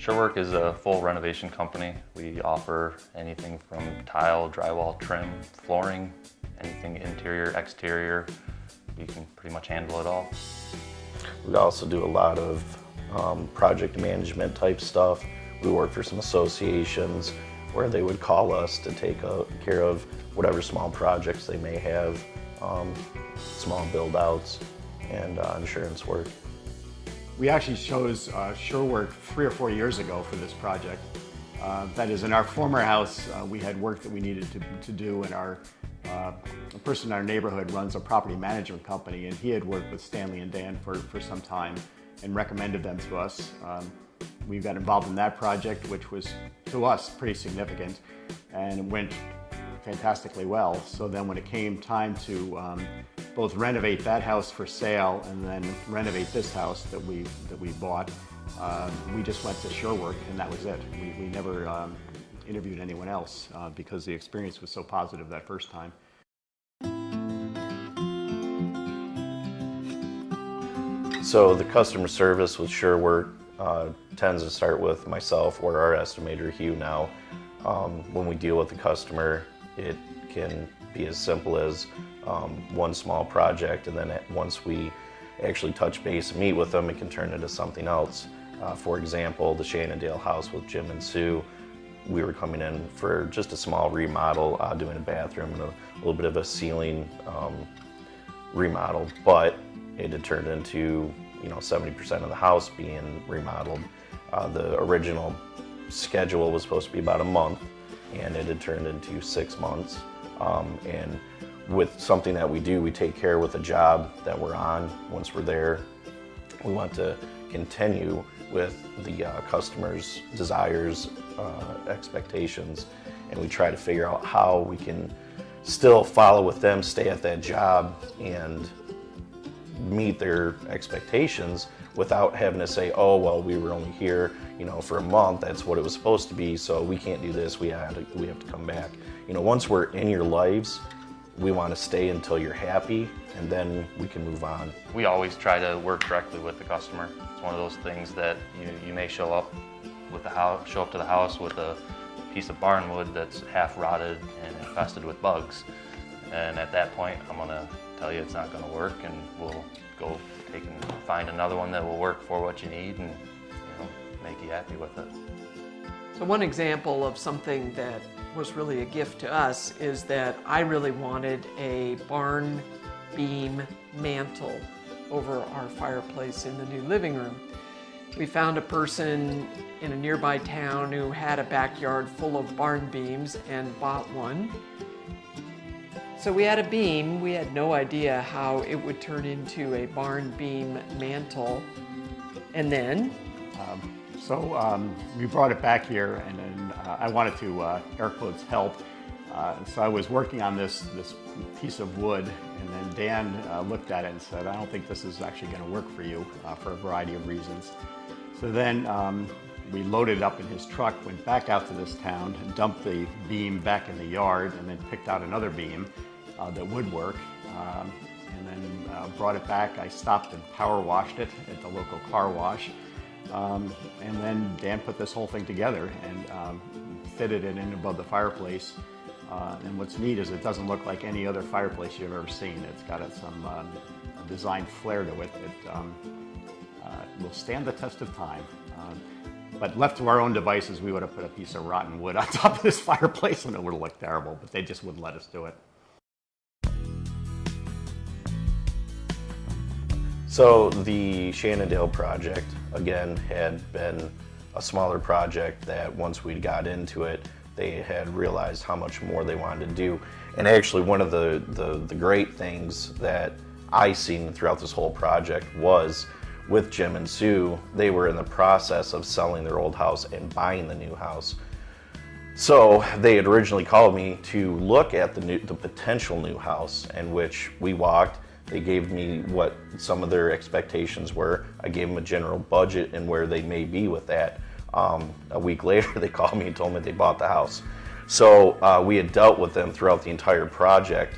SureWork is a full renovation company. We offer anything from tile, drywall, trim, flooring, anything interior, exterior. We can pretty much handle it all. We also do a lot of project management type stuff. We work for some associations where they would call us to take care of whatever small projects they may have, small build outs and insurance work. We actually chose SureWork 3 or 4 years ago for this project. That is, in our former house, we had work that we needed to do, and a person in our neighborhood runs a property management company, and he had worked with Stanley and Dan for some time and recommended them to us. We got involved in that project, which was, to us, pretty significant, and it went fantastically well. So then when it came time to both renovate that house for sale and then renovate this house that we bought, we just went to SureWork, and that was it. We never interviewed anyone else because the experience was so positive that first time. So the customer service with SureWork tends to start with myself or our estimator Hugh now. When we deal with the customer, it can be as simple as one small project, and then once we actually touch base and meet with them, it can turn into something else. For example, the Shenandoah house with Jim and Sue, we were coming in for just a small remodel, doing a bathroom and a little bit of a ceiling remodel, but it had turned into 70% of the house being remodeled. The original schedule was supposed to be about a month, and it had turned into 6 months. And with something that we do, we take care with a job that we're on. Once we're there, we want to continue with the customer's desires, expectations, and we try to figure out how we can still follow with them, stay at that job, and meet their expectations without having to say, oh, well, we were only here, for a month. That's what it was supposed to be, so we can't do this. We have to come back. Once we're in your lives, we want to stay until you're happy, and then we can move on. We always try to work directly with the customer. It's one of those things that you may show up to the house with a piece of barnwood that's half rotted and infested with bugs, and at that point, I'm going to tell you it's not going to work, and we'll go take and find another one that will work for what you need and make you happy with it. So one example of something that was really a gift to us is that I really wanted a barn beam mantle over our fireplace in the new living room. We found a person in a nearby town who had a backyard full of barn beams and bought one. So we had a beam. We had no idea how it would turn into a barn beam mantle. And then? We brought it back here, and then I wanted to, air quotes, help. So I was working on this piece of wood, and then Dan looked at it and said, I don't think this is actually going to work for you for a variety of reasons. So then we loaded it up in his truck, went back out to this town, and dumped the beam back in the yard, and then picked out another beam that would work, and then brought it back. I stopped and power washed it at the local car wash, and then Dan put this whole thing together and fitted it in above the fireplace. And what's neat is it doesn't look like any other fireplace you've ever seen. It's got some design flair to it that will stand the test of time. But left to our own devices, we would have put a piece of rotten wood on top of this fireplace and it would have looked terrible, but they just wouldn't let us do it. So the Shenandoah project, again, had been a smaller project that once we got into it, they had realized how much more they wanted to do. And actually one of the great things that I seen throughout this whole project was with Jim and Sue, they were in the process of selling their old house and buying the new house. So they had originally called me to look at the potential new house, in which we walked. They gave me what some of their expectations were. I gave them a general budget and where they may be with that. A week later, they called me and told me they bought the house. So we had dealt with them throughout the entire project,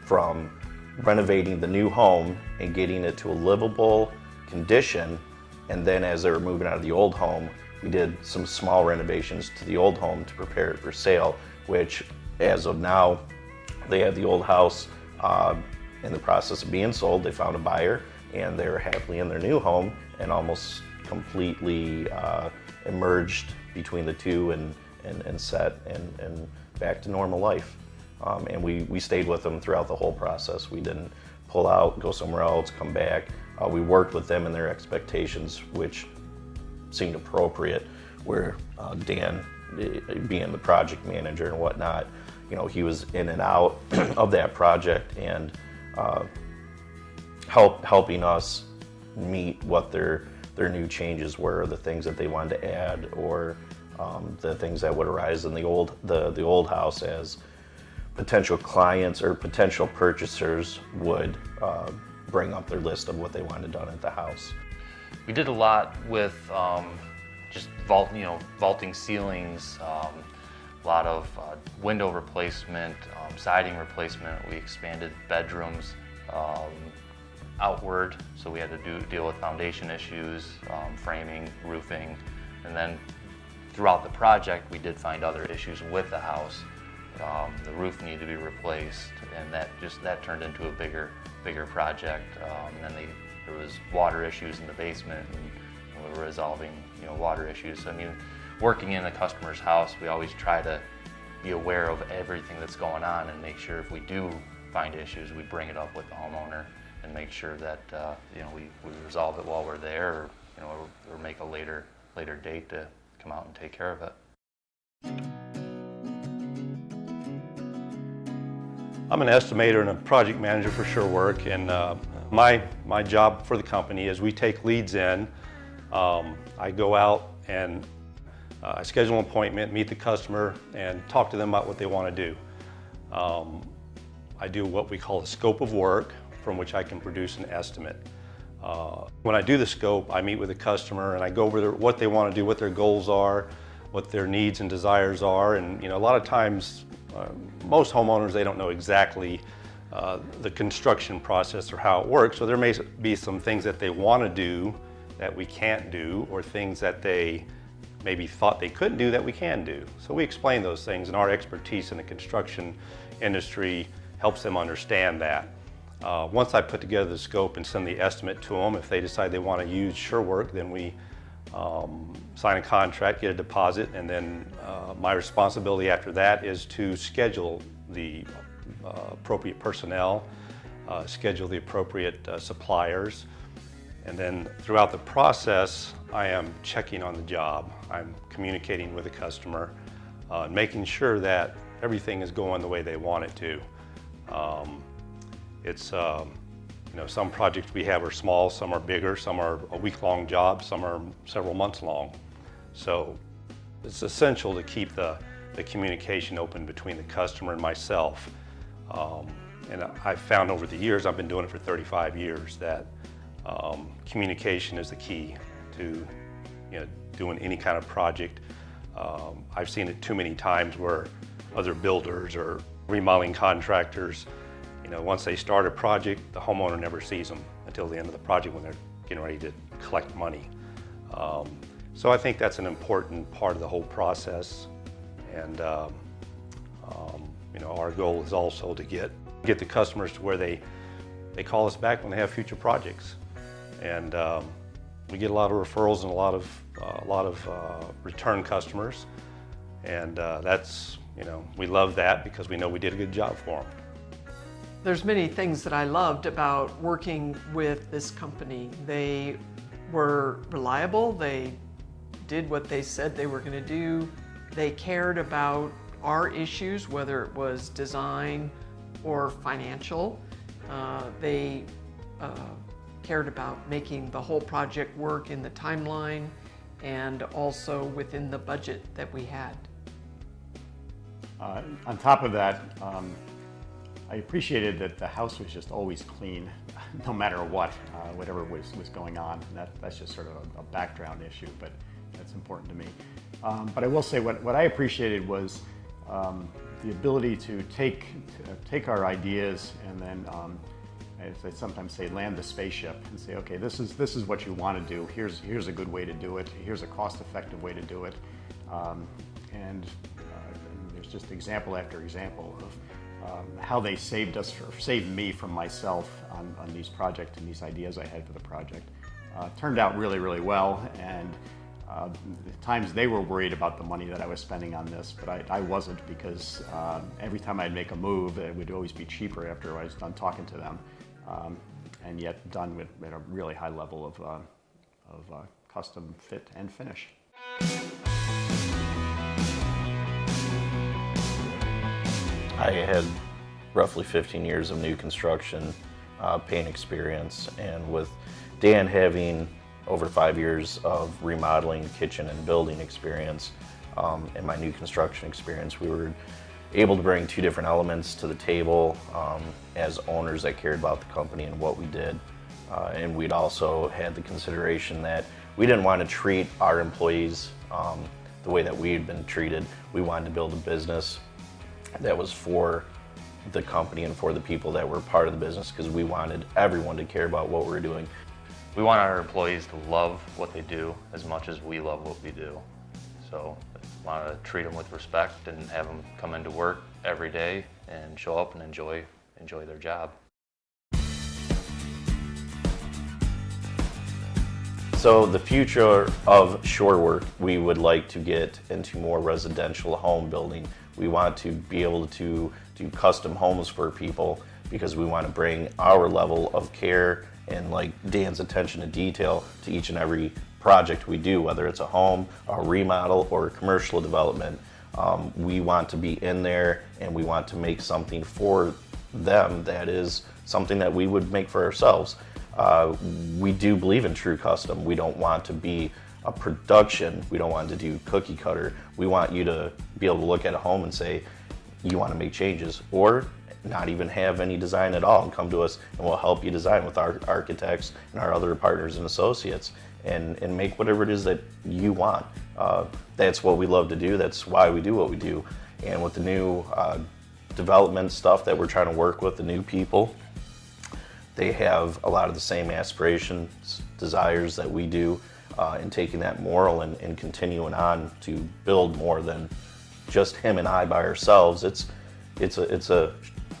from renovating the new home and getting it to a livable condition And then as they were moving out of the old home, we did some small renovations to the old home to prepare it for sale, which as of now, they have the old house in the process of being sold. They found a buyer and they're happily in their new home and almost completely emerged between the two and set and back to normal life. And we stayed with them throughout the whole process. We didn't pull out, go somewhere else, come back. We worked with them and their expectations, which seemed appropriate, where Dan, being the project manager and whatnot, you know, he was in and out of that project and helping us meet what their new changes were, the things that they wanted to add, or the things that would arise in the old house as potential clients or potential purchasers would bring up their list of what they wanted done at the house. We did a lot with just vaulting ceilings, a lot of window replacement, siding replacement. We expanded bedrooms outward, so we had to deal with foundation issues, framing, roofing, and then throughout the project we did find other issues with the house. The roof needed to be replaced, and that turned into a bigger project. And then there was water issues in the basement, and we were resolving water issues. So, I mean, working in the customer's house, we always try to be aware of everything that's going on and make sure if we do find issues, we bring it up with the homeowner and make sure that we resolve it while we're there, or make a later date to come out and take care of it. I'm an estimator and a project manager for SureWork, and my job for the company is we take leads in. I go out and I schedule an appointment, meet the customer, and talk to them about what they want to do. I do what we call a scope of work, from which I can produce an estimate. When I do the scope, I meet with the customer and I go over what they want to do, what their goals are, what their needs and desires are, and a lot of times most homeowners, they don't know exactly the construction process or how it works, so there may be some things that they want to do that we can't do, or things that they maybe thought they couldn't do that we can do. So we explain those things, and our expertise in the construction industry helps them understand that. Once I put together the scope and send the estimate to them, if they decide they want to use SureWork, then we sign a contract, get a deposit, and then my responsibility after that is to schedule the appropriate personnel, schedule the appropriate suppliers, and then throughout the process I am checking on the job. I'm communicating with the customer, making sure that everything is going the way they want it to. Some projects we have are small, some are bigger, some are a week-long job, some are several months long. So it's essential to keep the communication open between the customer and myself. And I've found over the years, I've been doing it for 35 years, that communication is the key to doing any kind of project. I've seen it too many times where other builders or remodeling contractors, once they start a project, the homeowner never sees them until the end of the project when they're getting ready to collect money. So I think that's an important part of the whole process. And our goal is also to get the customers to where they call us back when they have future projects. And we get a lot of referrals and a lot of return customers. And that's, we love that because we know we did a good job for them. There's many things that I loved about working with this company. They were reliable, they did what they said they were going to do, they cared about our issues, whether it was design or financial. They cared about making the whole project work in the timeline and also within the budget that we had. On top of that, I appreciated that the house was just always clean, no matter what, whatever was going on. And that's just sort of a background issue, but that's important to me. But I will say what I appreciated was the ability to take our ideas and then as I sometimes say, land the spaceship and say, okay, this is what you want to do. Here's a good way to do it. Here's a cost-effective way to do it. And there's just example after example of how they saved me from myself on these projects and these ideas I had for the project. Turned out really, really well, and at times they were worried about the money that I was spending on this, but I wasn't, because every time I'd make a move, it would always be cheaper after I was done talking to them, and yet done at a really high level of custom fit and finish. I had roughly 15 years of new construction paint experience, and with Dan having over 5 years of remodeling, kitchen and building experience, and my new construction experience, we were able to bring two different elements to the table as owners that cared about the company and what we did. And we'd also had the consideration that we didn't want to treat our employees the way that we had been treated. We wanted to build a business that was for the company and for the people that were part of the business, because we wanted everyone to care about what we were doing. We want our employees to love what they do as much as we love what we do. So we want to treat them with respect and have them come into work every day and show up and enjoy their job. So the future of shore work, we would like to get into more residential home building. We want to be able to do custom homes for people, because we want to bring our level of care and like Dan's attention to detail to each and every project we do, whether it's a home, a remodel, or a commercial development. We want to be in there, and we want to make something for them that is something that we would make for ourselves. We do believe in true custom. We don't want to be a production. We don't want to do cookie cutter. We want you to be able to look at a home and say, you want to make changes, or not even have any design at all, and come to us and we'll help you design with our architects and our other partners and associates, and make whatever it is that you want. That's what we love to do. That's why we do what we do. And with the new development stuff that we're trying to work with, the new people, they have a lot of the same aspirations, desires that we do, and taking that moral and continuing on to build more than just him and I by ourselves. It's a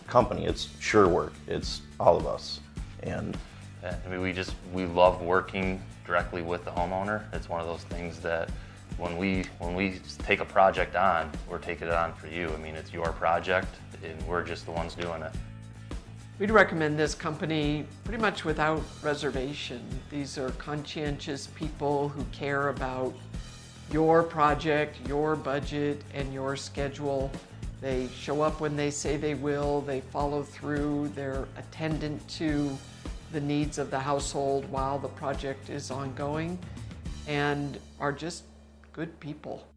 company. It's sure work. It's all of us. And Yeah, I mean, we love working directly with the homeowner. It's one of those things that when we take a project on, we're taking it on for you. I mean, it's your project, and we're just the ones doing it. We'd recommend this company pretty much without reservation. These are conscientious people who care about your project, your budget, and your schedule. They show up when they say they will, they follow through, they're attendant to the needs of the household while the project is ongoing, and are just good people.